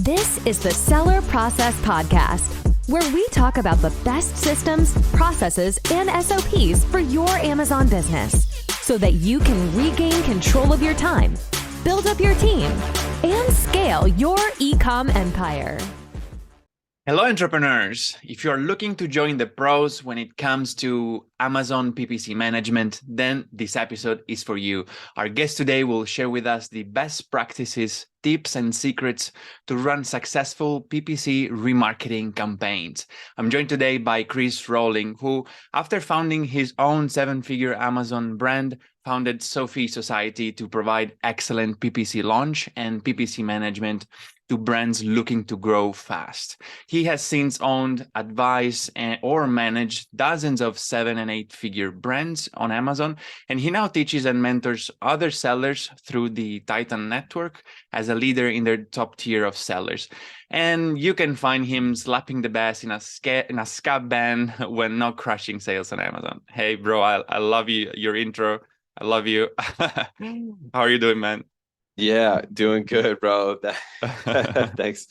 This is the Seller Process Podcast, where we talk about the best systems, processes, and SOPs for your Amazon business so that you can regain control of your time, build up your team, and scale your e-com empire. Hello, entrepreneurs. If you're looking to join the pros when it comes to Amazon PPC management, then this episode is for you. Our guest today will share with us the best practices, tips, and secrets to run successful PPC remarketing campaigns. I'm joined today by Chris Rawling, who, after founding his own seven-figure Amazon brand, founded Sophie Society to provide excellent PPC launch and PPC management to brands looking to grow fast. He has since owned, advised, or managed dozens of 7- and 8-figure brands on Amazon, and he now teaches and mentors other sellers through the Titan Network as a leader in their top tier of sellers. And you can find him slapping the bass in a ska band when not crushing sales on Amazon. Hey, bro, I love your intro. I love you. How are you doing, man? Yeah, doing good, bro. Thanks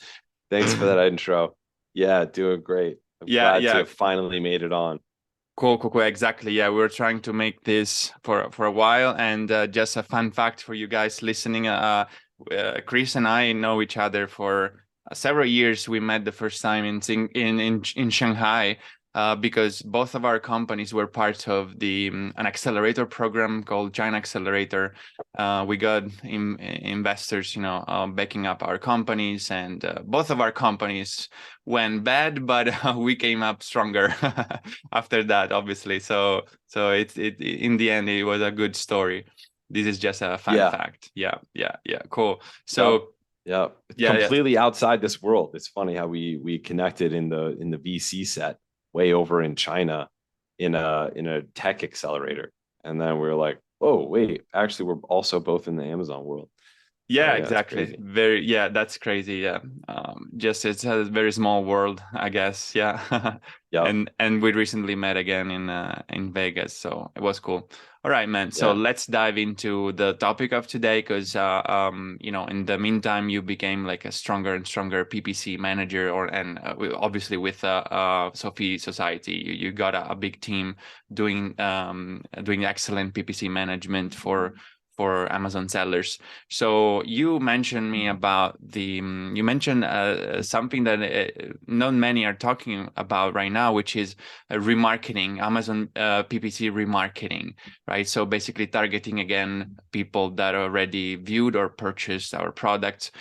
for that intro. Yeah, doing great. I'm glad to have finally made it on. Cool. Exactly. Yeah, we were trying to make this for a while, and just a fun fact for you guys listening. Chris and I know each other for several years. We met the first time in Shanghai. Because both of our companies were part of an accelerator program called China Accelerator. We got investors, backing up our companies, and both of our companies went bad, but we came up stronger after that, obviously. So it in the end, it was a good story. This is just a fun fact. Yeah. Cool. So. Yeah. Completely outside this world. It's funny how we connected in the VC set way over in China in a tech accelerator, and then we were like, oh wait, actually we're also both in the Amazon world. Yeah, exactly. That's crazy. Yeah. Just it's a very small world, I guess. Yeah. And we recently met again in Vegas, so it was cool. All right, man. So let's dive into the topic of today, because in the meantime, you became like a stronger and stronger PPC manager, obviously with Sophie Society, you got a big team doing excellent PPC management for Amazon sellers. So you mentioned me about something that not many are talking about right now, which is remarketing, Amazon PPC remarketing, right? So basically targeting again people that already viewed or purchased our products,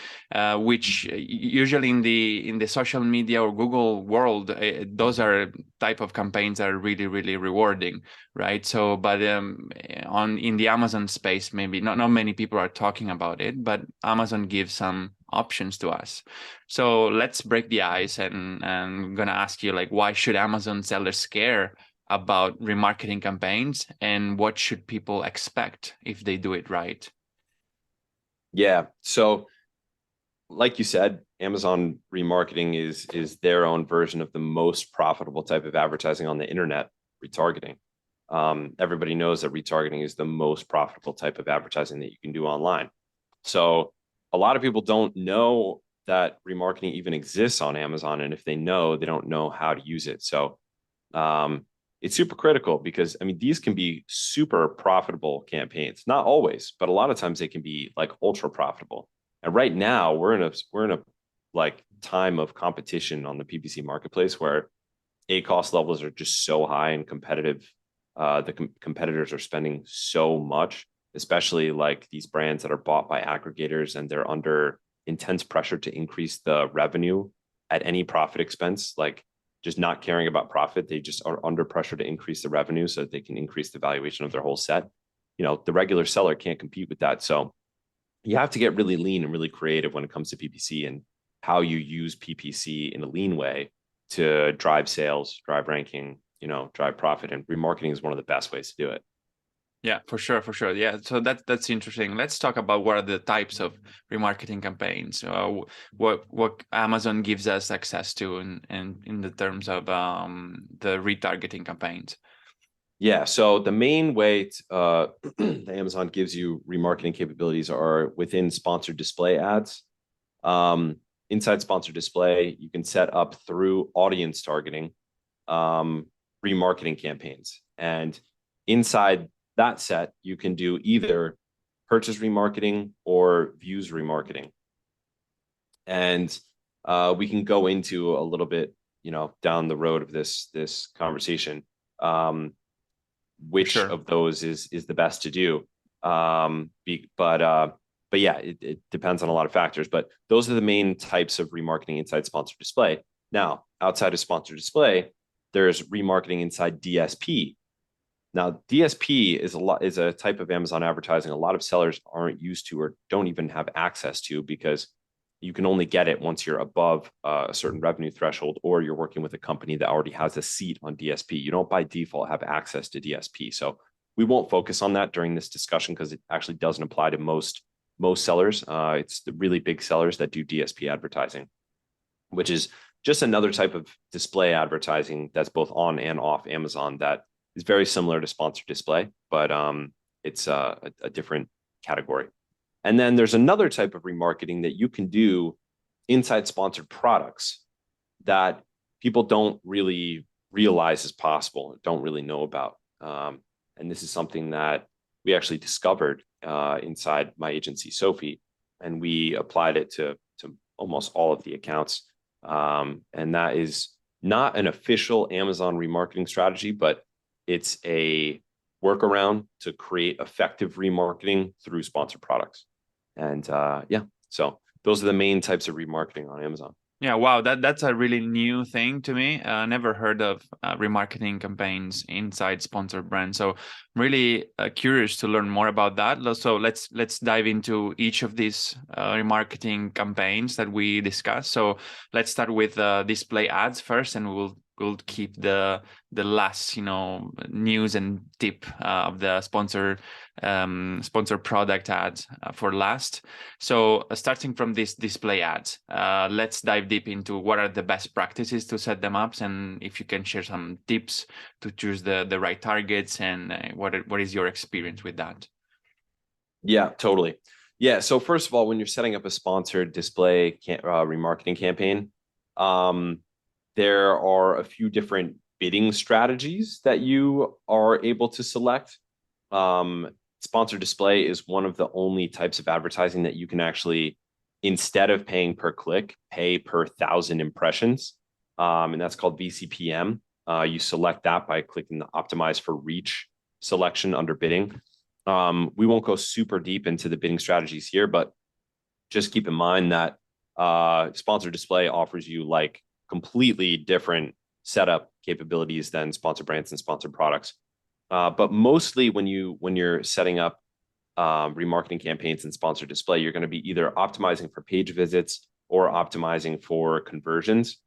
which usually in the social media or Google world, those are type of campaigns that are really, really rewarding, right? So, but in the Amazon space, maybe not many people are talking about it, but Amazon gives some options to us. So let's break the ice, and I'm gonna ask you, like, why should Amazon sellers care about remarketing campaigns, and what should people expect if they do it right? Yeah. So, like you said, Amazon remarketing is their own version of the most profitable type of advertising on the internet, retargeting. Everybody knows that retargeting is the most profitable type of advertising that you can do online. So a lot of people don't know that remarketing even exists on Amazon, and if they know, they don't know how to use it. So it's super critical, because these can be super profitable campaigns. Not always, but a lot of times they can be like ultra profitable. And right now we're in a like time of competition on the PPC marketplace where cost levels are just so high and competitive. The competitors are spending so much, especially like these brands that are bought by aggregators, and they're under intense pressure to increase the revenue at any profit expense, like just not caring about profit. They just are under pressure to increase the revenue so that they can increase the valuation of their whole set. The regular seller can't compete with that. So you have to get really lean and really creative when it comes to PPC and how you use PPC in a lean way to drive sales, drive ranking, drive profit. And remarketing is one of the best ways to do it. Yeah, for sure. Yeah, so that's interesting. Let's talk about what are the types of remarketing campaigns. What Amazon gives us access to, in the terms of the retargeting campaigns. Yeah, so the main way that Amazon gives you remarketing capabilities are within sponsored display ads. inside sponsored display, you can set up through audience targeting, remarketing campaigns. And inside that set, you can do either purchase remarketing or views remarketing. And we can go into a little bit, down the road of this conversation, which Sure. of those is the best to do. But yeah, it depends on a lot of factors. But those are the main types of remarketing inside sponsored display. Now, outside of sponsored display, there's remarketing inside DSP. Now, DSP is a type of Amazon advertising a lot of sellers aren't used to or don't even have access to, because you can only get it once you're above a certain revenue threshold, or you're working with a company that already has a seat on DSP. You don't by default have access to DSP. So we won't focus on that during this discussion because it actually doesn't apply to most sellers. It's the really big sellers that do DSP advertising, which is just another type of display advertising that's both on and off Amazon that is very similar to sponsored display, but it's a different category. And then there's another type of remarketing that you can do inside sponsored products that people don't really realize is possible, don't really know about. And this is something that we actually discovered inside my agency, Sophie, and we applied it to almost all of the accounts. And that is not an official Amazon remarketing strategy, but it's a workaround to create effective remarketing through sponsored products. And so those are the main types of remarketing on Amazon. Yeah, wow, that's a really new thing to me. Never heard of remarketing campaigns inside sponsored brands. So I'm really curious to learn more about that. So let's dive into each of these remarketing campaigns that we discussed. So let's start with display ads first, and we'll keep the last news and tip of the sponsor product ads for last. So starting from this display ads, let's dive deep into what are the best practices to set them up, and if you can share some tips to choose the right targets, and what is your experience with that? Yeah, totally. Yeah. So first of all, when you're setting up a sponsored display remarketing campaign, there are a few different bidding strategies that you are able to select. Sponsored display is one of the only types of advertising that you can actually, instead of paying per click, pay per 1,000 impressions. And that's called VCPM. You select that by clicking the optimize for reach selection under bidding. We won't go super deep into the bidding strategies here, but just keep in mind that sponsored display offers you like completely different setup capabilities than sponsored brands and sponsored products. But mostly when you're setting up remarketing campaigns and sponsored display, you're going to be either optimizing for page visits or optimizing for conversions.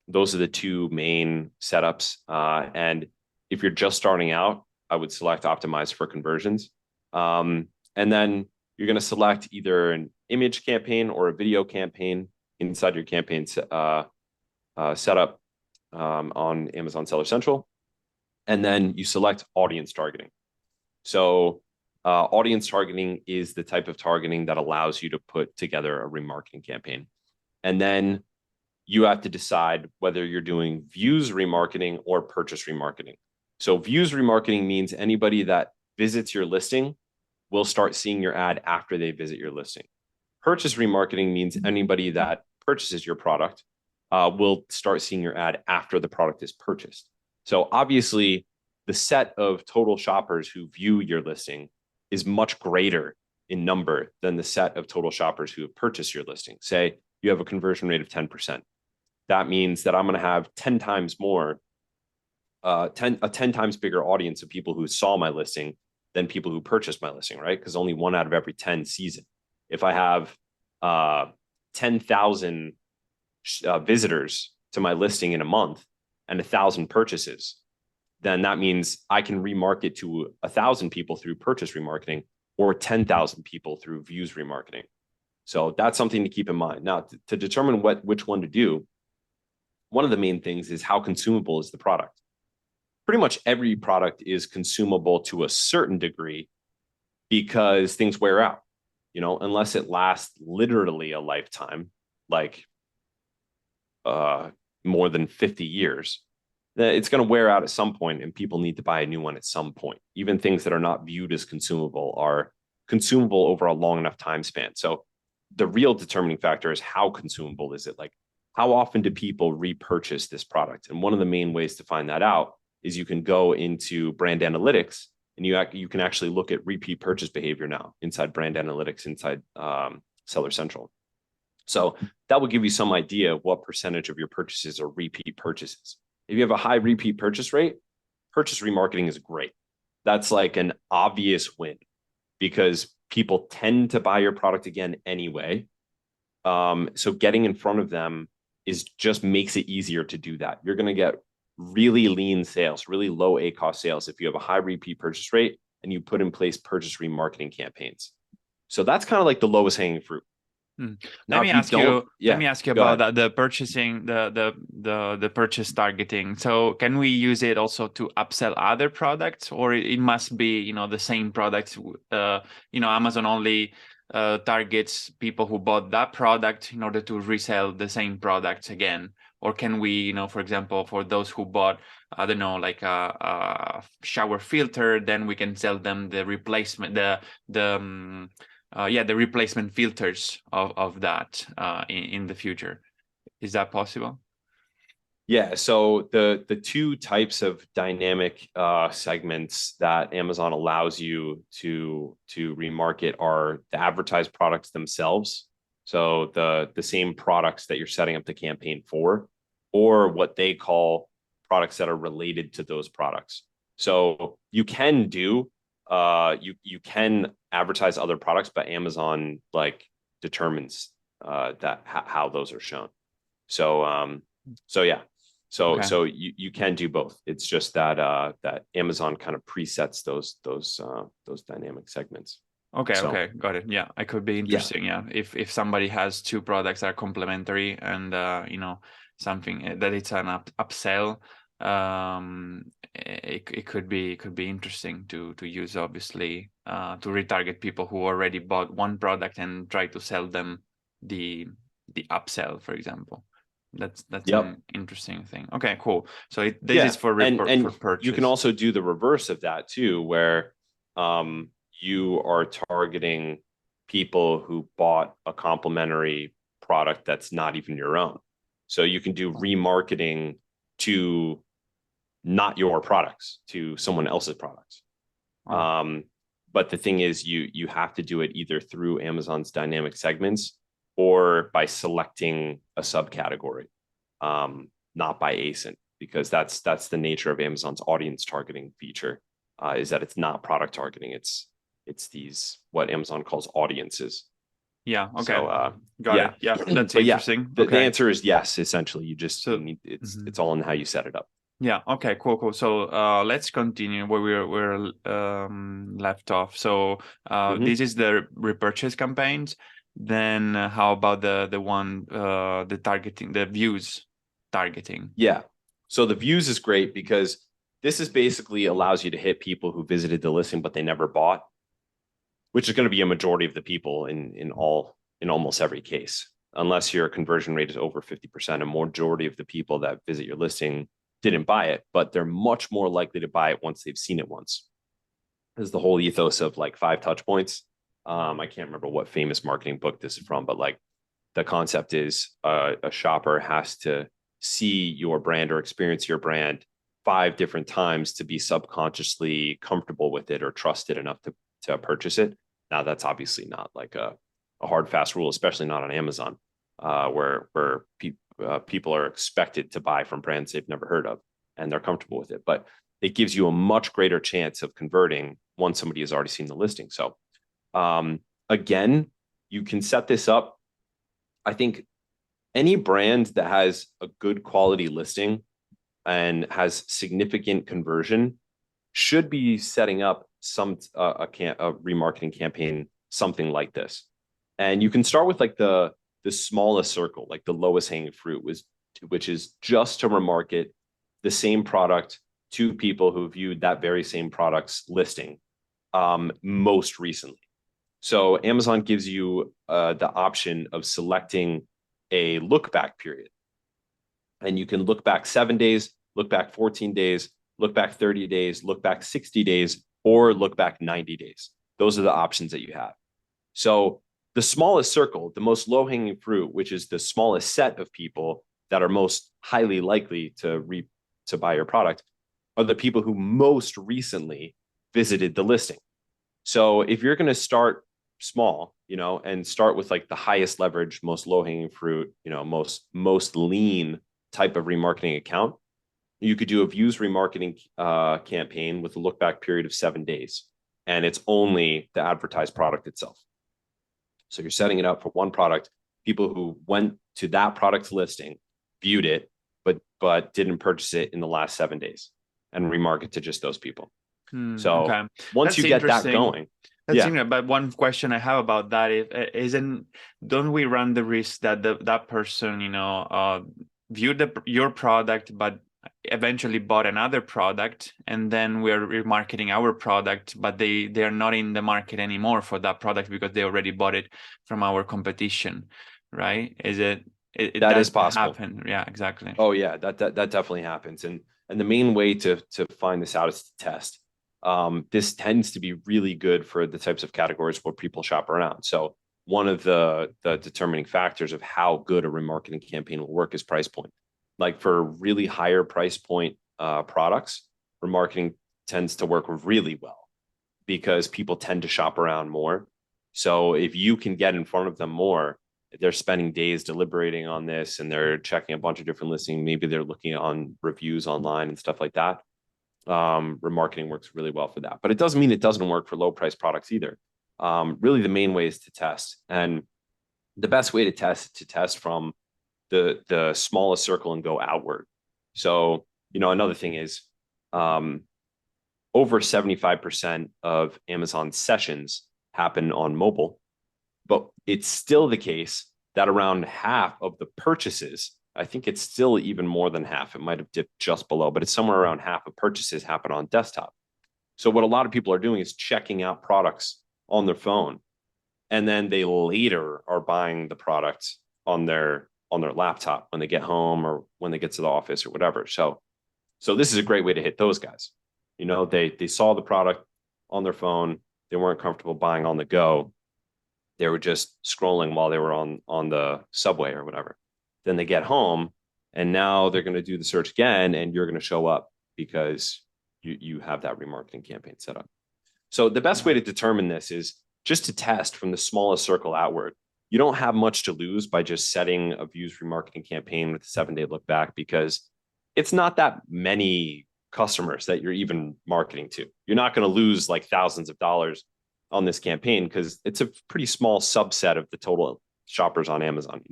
Those are the two main setups. And if you're just starting out, I would select optimize for conversions. And then you're going to select either an image campaign or a video campaign inside your campaign setup on Amazon Seller Central. And then you select audience targeting. So audience targeting is the type of targeting that allows you to put together a remarketing campaign. And then you have to decide whether you're doing views remarketing or purchase remarketing. So views remarketing means anybody that visits your listing will start seeing your ad after they visit your listing. Purchase remarketing means anybody that purchases your product will start seeing your ad after the product is purchased. So obviously, the set of total shoppers who view your listing is much greater in number than the set of total shoppers who have purchased your listing. Say you have a conversion rate of 10%. That means that I'm going to have 10 times more, 10 times bigger audience of people who saw my listing than people who purchased my listing, right? Because only 1 out of every 10 sees it. If I have 10,000 visitors to my listing in a month and 1,000 purchases, then that means I can remarket to 1,000 people through purchase remarketing or 10,000 people through views remarketing. So that's something to keep in mind. Now, to determine which one to do, one of the main things is how consumable is the product. Pretty much every product is consumable to a certain degree because things wear out, unless it lasts literally a lifetime, like more than 50 years, it's going to wear out at some point, and people need to buy a new one at some point. Even things that are not viewed as consumable are consumable over a long enough time span. So the real determining factor is how consumable is it? Like, how often do people repurchase this product? And one of the main ways to find that out is you can go into brand analytics, and you can actually look at repeat purchase behavior now inside brand analytics, inside Seller Central. So that will give you some idea of what percentage of your purchases are repeat purchases. If you have a high repeat purchase rate, purchase remarketing is great. That's like an obvious win because people tend to buy your product again anyway. So getting in front of them just makes it easier to do that. You're going to get really lean sales, really low ACoS sales if you have a high repeat purchase rate and you put in place purchase remarketing campaigns. So that's kind of like the lowest hanging fruit. Let me ask you about the purchasing, the purchase targeting. So can we use it also to upsell other products, or it must be, the same products? Amazon only targets people who bought that product in order to resell the same products again. Or can we, for example, for those who bought, I don't know, like a shower filter, then we can sell them the replacement, the replacement filters of that in the future. Is that possible? Yeah. So the two types of dynamic segments that Amazon allows you to remarket are the advertised products themselves. So the same products that you're setting up the campaign for, or what they call products that are related to those products. So you can do you can advertise other products, but Amazon determines that how those are shown. So you can do both. It's just that that Amazon kind of presets those dynamic segments. Okay, got it. Yeah, it could be interesting. Yeah, if somebody has two products that are complementary and something that it's an upsell, it could be interesting to use, obviously, to retarget people who already bought one product and try to sell them the upsell, for example. That's an interesting thing. Okay, cool. So this is for purchase. You can also do the reverse of that too, where you are targeting people who bought a complementary product that's not even your own. So you can do remarketing to not your products, to someone else's products. But the thing is, you have to do it either through Amazon's dynamic segments or by selecting a subcategory, not by ASIN, because that's the nature of Amazon's audience targeting feature, is that it's not product targeting. It's these, what Amazon calls audiences. Yeah. Okay. So, got it. Yeah, that's interesting. The answer is yes. Essentially, you just it's all in how you set it up. Yeah. Okay. Cool. So let's continue where we're left off. So this is the repurchase campaigns. Then how about the targeting, the views targeting? Yeah. So the views is great because this is basically allows you to hit people who visited the listing but they never bought, which is going to be a majority of the people in almost every case, unless your conversion rate is over 50%. A majority of the people that visit your listing didn't buy it, but they're much more likely to buy it once they've seen it once. This is the whole ethos of 5 touch points. I can't remember what famous marketing book this is from, but the concept is a shopper has to see your brand or experience your brand 5 different times to be subconsciously comfortable with it or trusted enough to purchase it. Now, that's obviously not a hard, fast rule, especially not on Amazon, where people are expected to buy from brands they've never heard of and they're comfortable with it. But it gives you a much greater chance of converting once somebody has already seen the listing. So again, you can set this up. I think any brand that has a good quality listing and has significant conversion should be setting up a remarketing campaign, something like this. And you can start with the smallest circle, the lowest hanging fruit, which is just to remarket the same product to people who viewed that very same product's listing most recently. So Amazon gives you the option of selecting a look back period. And you can look back 7 days, look back 14 days, look back 30 days, look back 60 days, or look back 90 days. Those are the options that you have. So the smallest circle, the most low-hanging fruit, which is the smallest set of people that are most highly likely to buy your product, are the people who most recently visited the listing. So if you're going to start small, and start with like the highest leverage, most low-hanging fruit, most lean type of remarketing account, you could do a views remarketing campaign with a look back period of 7 days, and it's only the advertised product itself. So you're setting it up for one product, people who went to that product's listing, viewed it, but didn't purchase it in the last 7 days, and remarket to just those people. So Okay. once That's you get that interesting. going, That's yeah. interesting. But one question I have about that don't we run the risk that that person, viewed your product, but eventually bought another product, and then we're remarketing our product, but they're not in the market anymore for that product because they already bought it from our competition, right? It That does is possible. happen. Yeah, exactly. Oh yeah, that definitely happens. And the main way to find this out is to test. This tends to be really good for the types of categories where people shop around. So one of the determining factors of how good a remarketing campaign will work is price point. Like for really higher price point products, remarketing tends to work really well because people tend to shop around more. So if you can get in front of them more, they're spending days deliberating on this and they're checking a bunch of different listings. Maybe they're looking on reviews online and stuff like that. Remarketing works really well for that, but it doesn't mean it doesn't work for low price products either. Really the main way is to test, and the best way to test from the smallest circle and go outward. So, another thing is, over 75% of Amazon sessions happen on mobile, but it's still the case that around half of the purchases, I think it's still even more than half, it might have dipped just below, but it's somewhere around half of purchases happen on desktop. So what a lot of people are doing is checking out products on their phone, and then they later are buying the product on their laptop when they get home or when they get to the office or whatever. So this is a great way to hit those guys. They saw the product on their phone, they weren't comfortable buying on the go. They were just scrolling while they were on the subway or whatever. Then they get home, and now they're going to do the search again, and you're going to show up because you have that remarketing campaign set up. So the best way to determine this is just to test from the smallest circle outward. You don't have much to lose by just setting a views remarketing campaign with a 7-day look back, because it's not that many customers that you're even marketing to. You're not going to lose like thousands of dollars on this campaign because it's a pretty small subset of the total shoppers on Amazon.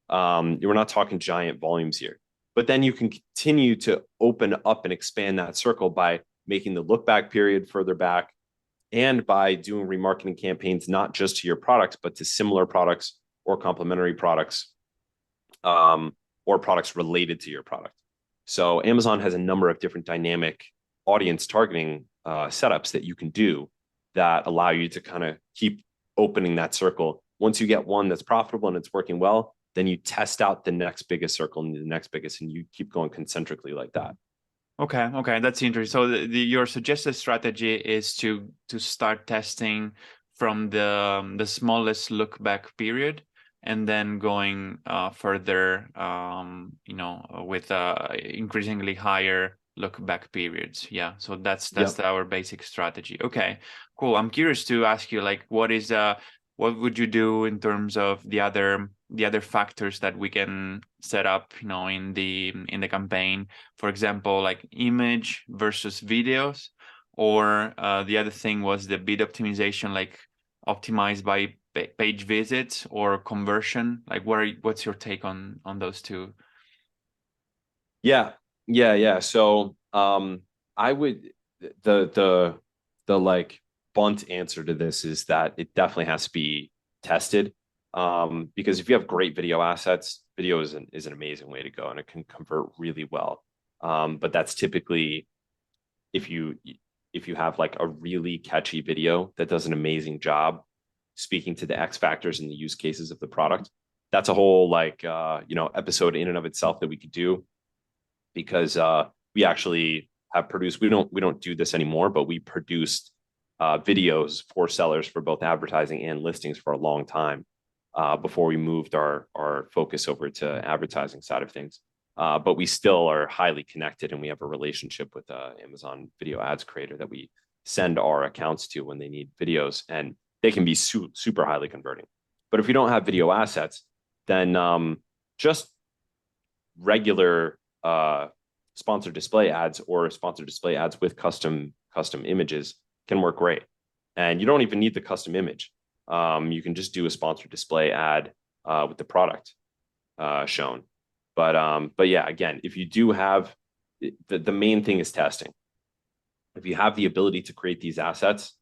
We're not talking giant volumes here, but then you can continue to open up and expand that circle by making the look back period further back, and by doing remarketing campaigns, not just to your products, but to similar products or complementary products, or products related to your product. So Amazon has a number of different dynamic audience targeting setups that you can do that allow you to kind of keep opening that circle. Once you get one that's profitable and it's working well, then you test out the next biggest circle and the next biggest, and you keep going concentrically like that. Okay, that's interesting. So your suggested strategy is to start testing from the smallest look back period, and then going further, with increasingly higher look back periods. Yeah, so that's our basic strategy. Okay, cool. I'm curious to ask you, like, what would you do in terms of the other factors that we can set up, in the campaign? For example, like image versus videos, or the other thing was the bid optimization, like optimized by page visits or conversion. Like, what's your take on those two? Yeah. So I would the like blunt answer to this is that it definitely has to be tested. Because if you have great video assets, video is an amazing way to go, and it can convert really well. But that's typically if you have like a really catchy video that does an amazing job speaking to the X factors and the use cases of the product. that's a whole like episode in and of itself that we could do, because we actually have produced, we don't do this anymore, but we produced videos for sellers for both advertising and listings for a long time before we moved our focus over to advertising side of things. But we still are highly connected, and we have a relationship with Amazon Video Ads Creator that we send our accounts to when they need videos, and they can be super highly converting. But if you don't have video assets, then just regular sponsored display ads or sponsored display ads with custom images can work great. And you don't even need the custom image. You can just do a sponsored display ad with the product shown. But yeah, again, if you do have the main thing is testing. If you have the ability to create these assets,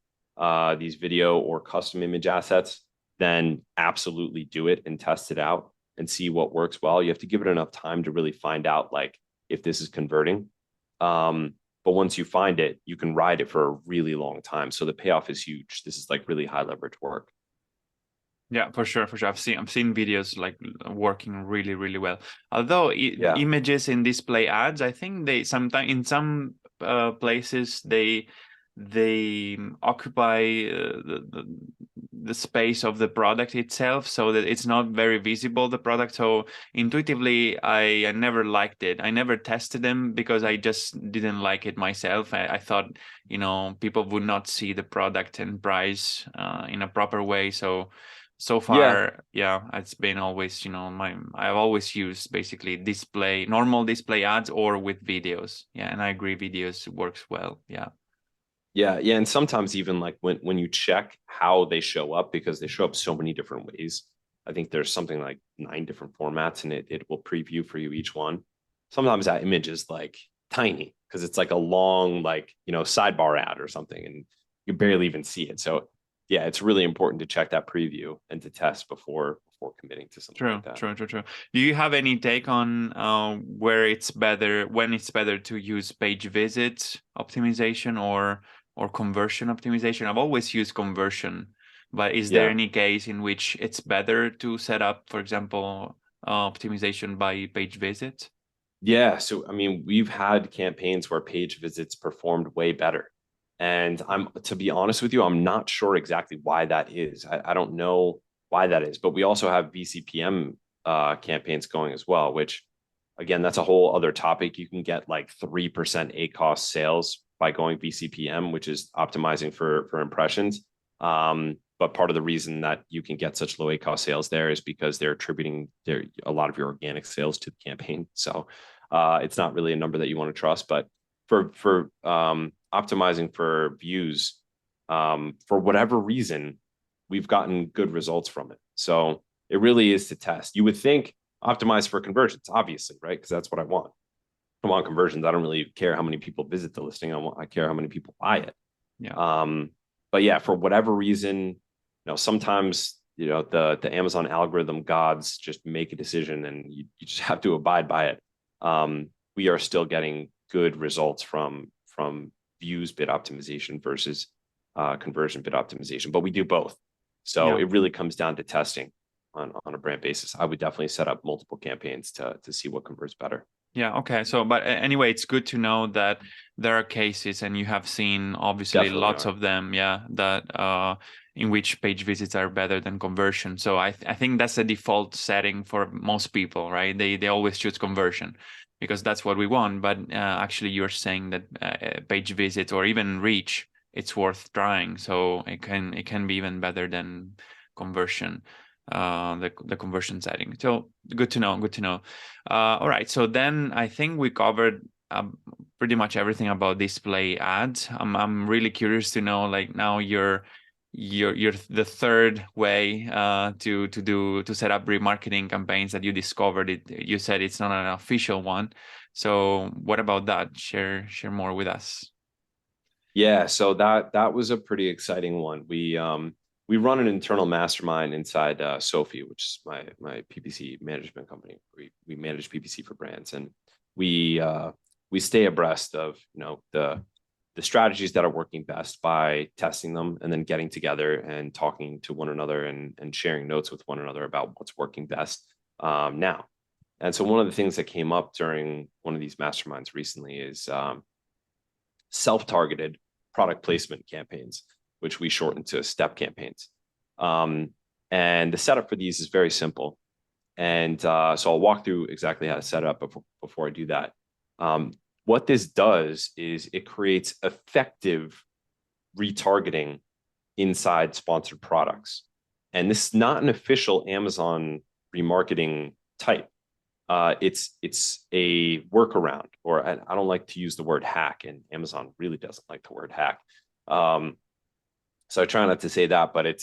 these video or custom image assets, then absolutely do it and test it out and see what works well. You have to give it enough time to really find out like if this is converting. But once you find it, you can ride it for a really long time. So the payoff is huge. This is like really high leverage work. Yeah, for sure, for sure. I've seen videos like working really, really well. Although images in display ads, I think they sometimes in some places they occupy the space of the product itself, so that it's not very visible, the product. So intuitively, I never liked it. I never tested them because I just didn't like it myself. I thought, people would not see the product and price in a proper way. So far, it's been always, I've always used basically normal display ads or with videos. Yeah, and I agree, videos works well. Yeah. Yeah. And sometimes even like when you check how they show up, because they show up so many different ways. I think there's something like 9 different formats, and it will preview for you each one. Sometimes that image is like tiny because it's like a long, like, sidebar ad or something, and you barely even see it. So yeah, it's really important to check that preview and to test before committing to something like that. True. Do you have any take on when it's better to use page visit optimization or conversion optimization? I've always used conversion, but is there any case in which it's better to set up, for example, optimization by page visit? Yeah, so I mean, we've had campaigns where page visits performed way better. And to be honest with you, I'm not sure exactly why that is. I don't know why that is, but we also have VCPM campaigns going as well, which again, that's a whole other topic. You can get like 3% ACoS sales by going VCPM, which is optimizing for impressions. But part of the reason that you can get such low ACoS sales there is because they're attributing a lot of your organic sales to the campaign. So it's not really a number that you want to trust, but for optimizing for views, for whatever reason, we've gotten good results from it. So it really is to test. You would think optimize for conversions, obviously, right? Because that's what I want. I want conversions. I don't really care how many people visit the listing. I care how many people buy it. Yeah. But yeah, for whatever reason, sometimes the Amazon algorithm gods just make a decision, and you just have to abide by it. We are still getting good results from views bid optimization versus conversion bid optimization, but we do both. So it really comes down to testing on a brand basis. I would definitely set up multiple campaigns to see what converts better. Yeah. Okay. So, but anyway, it's good to know that there are cases, and you have seen obviously Definitely lots of them. Yeah. That in which page visits are better than conversion. So I think that's the default setting for most people, right? They always choose conversion because that's what we want. But actually, you're saying that page visits or even reach, it's worth trying. So it can be even better than conversion. The conversion setting. So good to know. All right. So then I think we covered pretty much everything about display ads. I'm really curious to know, like, now you're the third way to set up remarketing campaigns that you discovered. It, you said it's not an official one. So what about that? Share more with us. Yeah, so that was a pretty exciting one. We run an internal mastermind inside Sophie, which is my PPC management company. We manage PPC for brands, and we stay abreast of the strategies that are working best by testing them and then getting together and talking to one another and sharing notes with one another about what's working best now. And so one of the things that came up during one of these masterminds recently is self-targeted product placement campaigns, which we shorten to step campaigns. And the setup for these is very simple. And so I'll walk through exactly how to set it up before I do that. What this does is it creates effective retargeting inside sponsored products. And this is not an official Amazon remarketing type. It's a workaround, or I don't like to use the word hack, and Amazon really doesn't like the word hack. So I try not to say that, but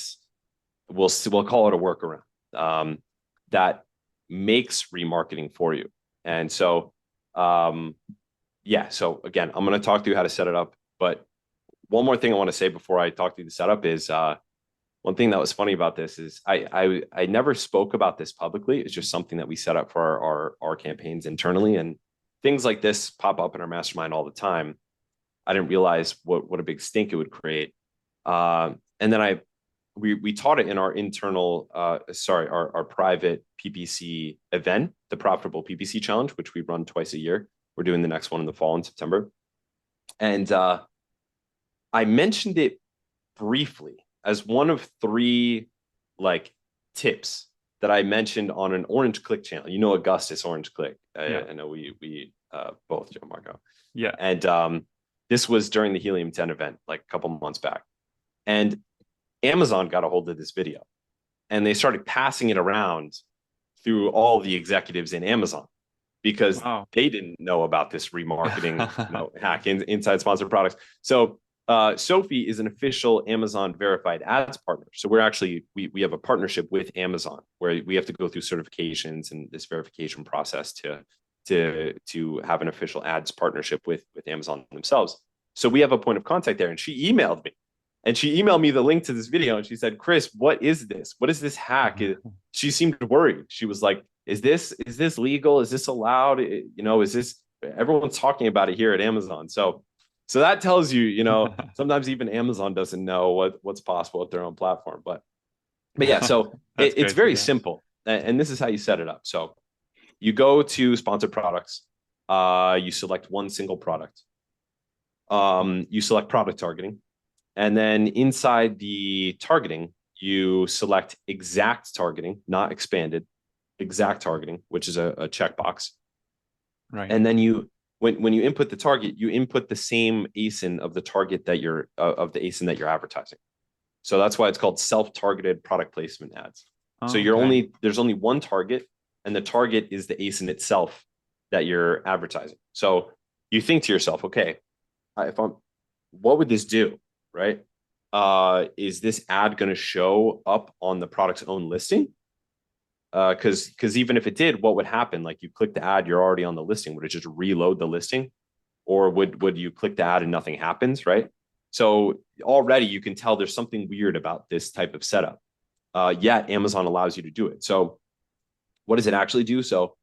we'll call it a workaround that makes remarketing for you. And so, so again, I'm going to talk through how to set it up. But one more thing I want to say before I talk through the setup is one thing that was funny about this is I never spoke about this publicly. It's just something that we set up for our campaigns internally, and things like this pop up in our mastermind all the time. I didn't realize what a big stink it would create. And then we taught it in our internal, our private PPC event, the Profitable PPC Challenge, which we run twice a year. We're doing the next one in the fall in September. And I mentioned it briefly as one of 3 tips that I mentioned on an Orange Click channel. You know, Augustus Orange Click. I know we both, Gianmarco. Yeah. And this was during the Helium 10 event, like a couple months back. And Amazon got a hold of this video and they started passing it around through all the executives in Amazon because they didn't know about this remarketing hack inside sponsored products. So Sophie is an official Amazon verified ads partner. So we're actually, we have a partnership with Amazon where we have to go through certifications and this verification process to have an official ads partnership with Amazon themselves. So we have a point of contact there, and she emailed me. And she emailed me the link to this video, and she said, "Chris, what is this? What is this hack?" She seemed worried. She was like, "Is this legal? Is this allowed? Is this, everyone's talking about it here at Amazon?" So that tells you, sometimes even Amazon doesn't know what's possible at their own platform. But yeah, so it's very simple. And this is how you set it up. So you go to sponsored products. You select one single product. You select product targeting. And then inside the targeting, you select exact targeting, not expanded, exact targeting, which is a checkbox. Right. And then when you input the target, you input the same ASIN of the target that of the ASIN that you're advertising. So that's why it's called self-targeted product placement ads. So there's only one target, and the target is the ASIN itself that you're advertising. So you think to yourself, okay, what would this do? Right? Is this ad going to show up on the product's own listing? Because even if it did, what would happen? Like, you click the ad, you're already on the listing. Would it just reload the listing? Or would you click the ad and nothing happens, right? So already you can tell there's something weird about this type of setup. Yet Amazon allows you to do it. So what does it actually do? So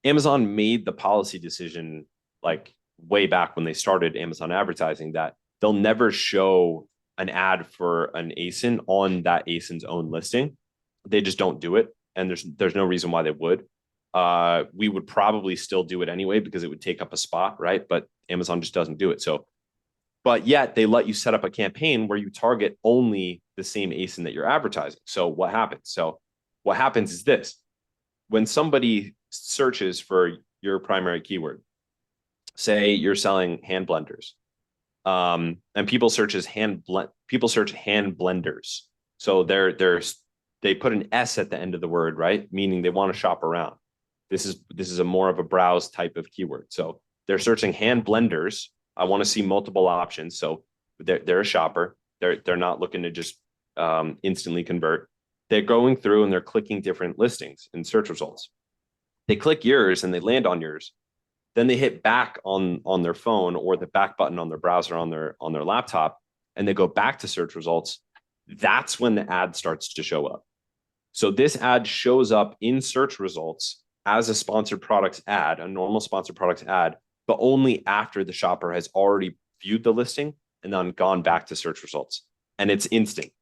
Amazon made the policy decision like way back when they started Amazon advertising that they'll never show an ad for an ASIN on that ASIN's own listing. They just don't do it. And there's no reason why they would. We would probably still do it anyway because it would take up a spot, right? But Amazon just doesn't do it. So, but yet they let you set up a campaign where you target only the same ASIN that you're advertising. So what happens? So what happens is this: when somebody searches for your primary keyword, say you're selling hand blenders, and people search hand blenders. So they put an S at the end of the word, right? Meaning they want to shop around. This is a more of a browse type of keyword. So they're searching hand blenders. I want to see multiple options. So they're a shopper. They're not looking to just instantly convert. They're going through and they're clicking different listings in search results. They click yours and they land on yours. Then they hit back on their phone or the back button on their browser on their laptop, and they go back to search results. That's when the ad starts to show up. So this ad shows up in search results as a sponsored products ad, a normal sponsored products ad, but only after the shopper has already viewed the listing and then gone back to search results. And it's instant.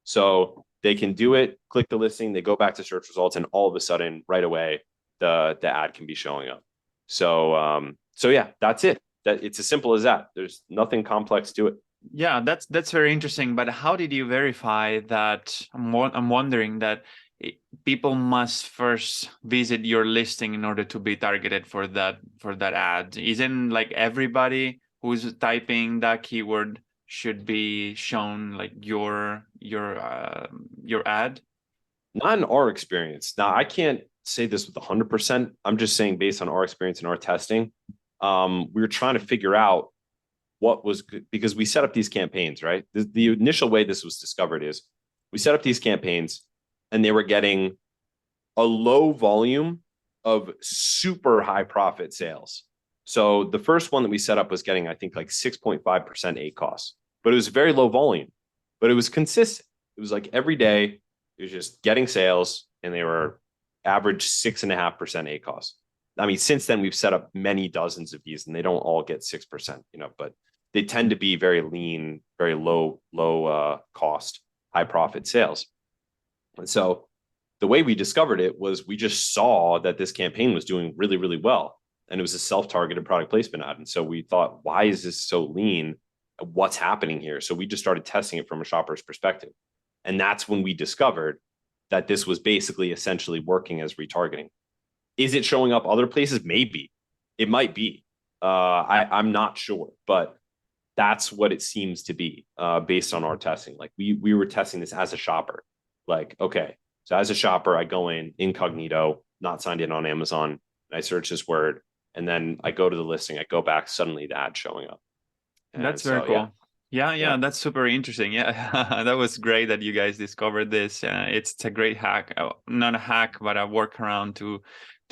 So they can do it, click the listing, they go back to search results, and all of a sudden, right away, the ad can be showing up. So yeah, that's it. That it's as simple as that. There's nothing complex to it. Yeah, that's very interesting. But how did you verify that? I'm wondering that people must first visit your listing in order to be targeted for that ad. Isn't like everybody who's typing that keyword should be shown like your ad? Not in our experience. Now, I can't say this with 100%. I'm just saying based on our experience and our testing, we were trying to figure out what was good because we set up these campaigns, right? The initial way this was discovered is we set up these campaigns and they were getting a low volume of super high profit sales. So the first one that we set up was getting, I think, like 6.5% ACoS, but it was very low volume, but it was consistent. It was like every day it was just getting sales and they were average 6.5% ACoS. I mean, since then we've set up many dozens of these and they don't all get 6%, but they tend to be very lean, very low cost, high profit sales. And so the way we discovered it was we just saw that this campaign was doing really, really well. And it was a self-targeted product placement ad. And so we thought, why is this so lean? What's happening here? So we just started testing it from a shopper's perspective. And that's when we discovered that this was basically essentially working as retargeting. Is it showing up other places? Maybe. It might be. I'm not sure, but that's what it seems to be based on our testing. Like we were testing this as a shopper. Like, okay, so as a shopper, I go in incognito, not signed in on Amazon, and I search this word, and then I go to the listing, I go back, suddenly the ad's showing up. And that's very cool. Yeah, that's super interesting. Yeah, that was great that you guys discovered this. It's a great hack, not a hack, but a workaround to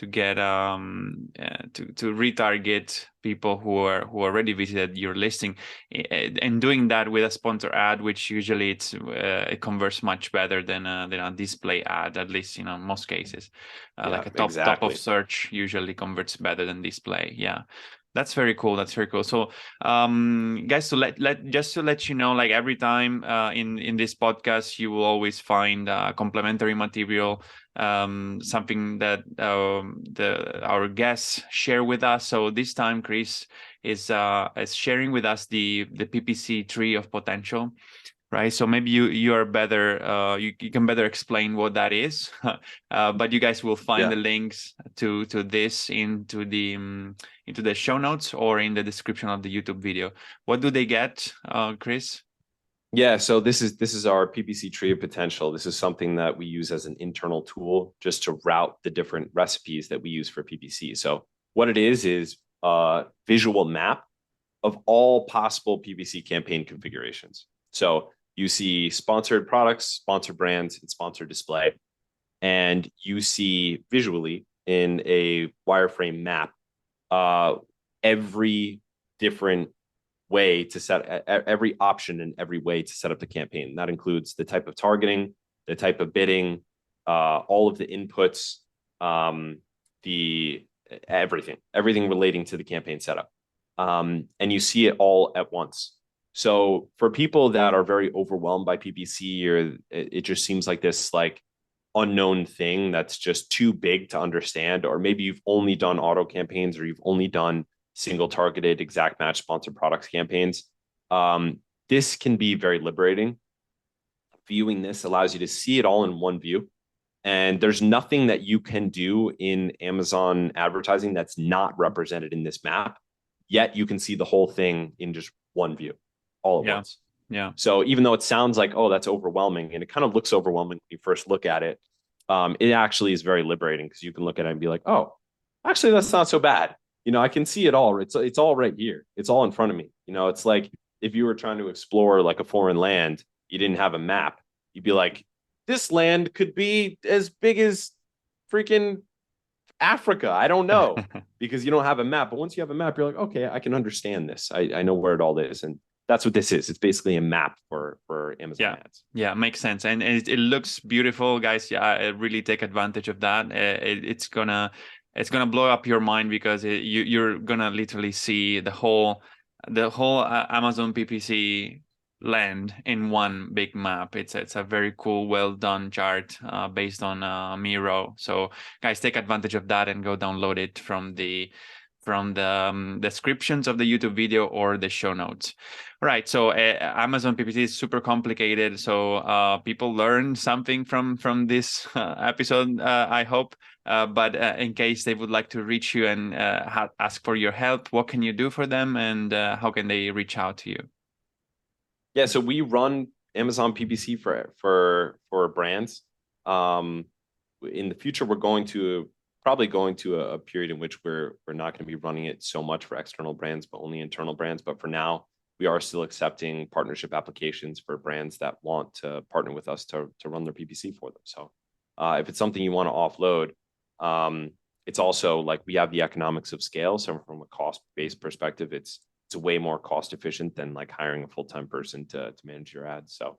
get to retarget people who already visited your listing, and doing that with a sponsor ad, which usually it converts much better than a display ad, at least in most cases. Like a top of search usually converts better than display. Yeah. That's very cool. That's very cool. So, guys, to let you know, like every time in this podcast, you will always find complementary material, something that our guests share with us. So this time, Chris is sharing with us the PPC Tree of Potential. Right, so maybe you are better. You can better explain what that is, but you guys will find the links to this into the show notes or in the description of the YouTube video. What do they get, Chris? Yeah, so this is our PPC Tree of Potential. This is something that we use as an internal tool just to route the different recipes that we use for PPC. So what it is a visual map of all possible PPC campaign configurations. So you see sponsored products, sponsored brands, and sponsored display. And you see visually in a wireframe map every different way to set every option and every way to set up the campaign. That includes the type of targeting, the type of bidding, all of the inputs, everything relating to the campaign setup. And you see it all at once. So for people that are very overwhelmed by PPC, or it just seems like this like unknown thing that's just too big to understand, or maybe you've only done auto campaigns or you've only done single targeted exact match sponsored products campaigns, this can be very liberating. Viewing this allows you to see it all in one view. And there's nothing that you can do in Amazon advertising that's not represented in this map, yet you can see the whole thing in just one view. All at once. Yeah. So even though it sounds like, oh, that's overwhelming, and it kind of looks overwhelming when you first look at it, it actually is very liberating because you can look at it and be like, oh, actually, that's not so bad. I can see it all. It's all right here. It's all in front of me. It's like if you were trying to explore like a foreign land, you didn't have a map. You'd be like, this land could be as big as freaking Africa. I don't know because you don't have a map. But once you have a map, you're like, okay, I can understand this. I know where it all is. And that's what this is. It's basically a map for Amazon ads. Yeah, makes sense. And it looks beautiful, guys. Yeah, really take advantage of that. It's gonna blow up your mind because you're gonna literally see the whole the whole Amazon PPC land in one big map. It's a very cool, well done chart based on Miro. So guys, take advantage of that and go download it from the descriptions of the YouTube video or the show notes. All right, so Amazon PPC is super complicated. So people learn something from this episode, I hope. But in case they would like to reach you and ask for your help, what can you do for them, and how can they reach out to you? Yeah, so we run Amazon PPC for brands. In the future, we're probably going to a period in which we're not going to be running it so much for external brands, but only internal brands. But for now, we are still accepting partnership applications for brands that want to partner with us to run their PPC for them. So if it's something you want to offload, it's also like we have the economics of scale. So from a cost-based perspective, it's way more cost efficient than like hiring a full-time person to manage your ads. So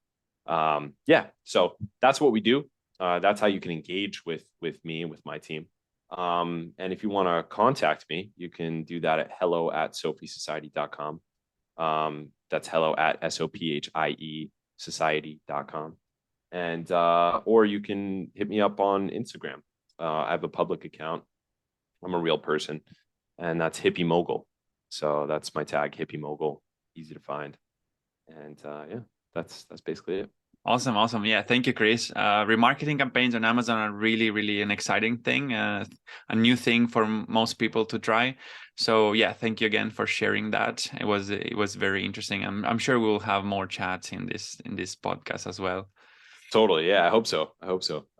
yeah, so that's what we do. That's how you can engage with me and with my team. And if you want to contact me, you can do that at hello@sophiesociety.com. That's hello@SOPHIE society.com. And or you can hit me up on Instagram. I have a public account. I'm a real person, and that's Hippie Mogul. So that's my tag, Hippie Mogul, easy to find. And yeah, that's basically it. Awesome. Yeah, thank you, Chris. Remarketing campaigns on Amazon are really an exciting thing, a new thing for most people to try. So yeah, thank you again for sharing that. It was very interesting. I'm sure we'll have more chats in this podcast as well. Totally. Yeah, I hope so. I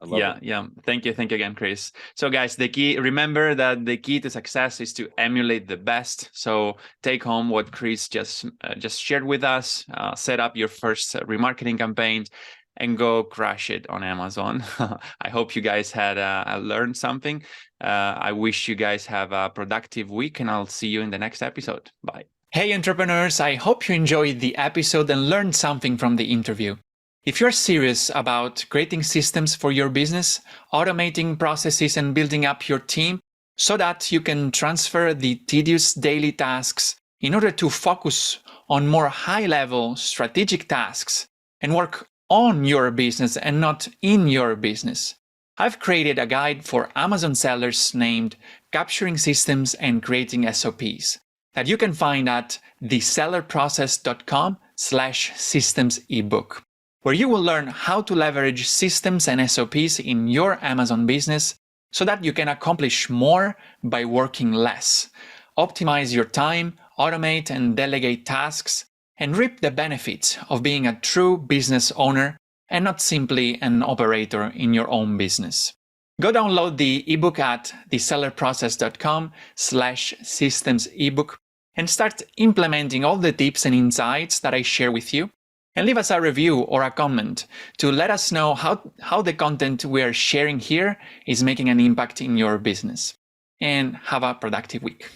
love it. Yeah. Thank you again, Chris. So guys, remember that the key to success is to emulate the best. So take home what Chris just shared with us, set up your first remarketing campaign and go crush it on Amazon. I hope you guys had learned something. I wish you guys have a productive week, and I'll see you in the next episode. Bye. Hey, entrepreneurs, I hope you enjoyed the episode and learned something from the interview. If you're serious about creating systems for your business, automating processes and building up your team so that you can transfer the tedious daily tasks in order to focus on more high-level strategic tasks and work on your business and not in your business, I've created a guide for Amazon sellers named Capturing Systems and Creating SOPs that you can find at thesellerprocess.com/systems ebook, where you will learn how to leverage systems and SOPs in your Amazon business so that you can accomplish more by working less, optimize your time, automate and delegate tasks, and reap the benefits of being a true business owner and not simply an operator in your own business. Go download the ebook at thesellerprocess.com/systems ebook and start implementing all the tips and insights that I share with you. And leave us a review or a comment to let us know how the content we are sharing here is making an impact in your business. And have a productive week.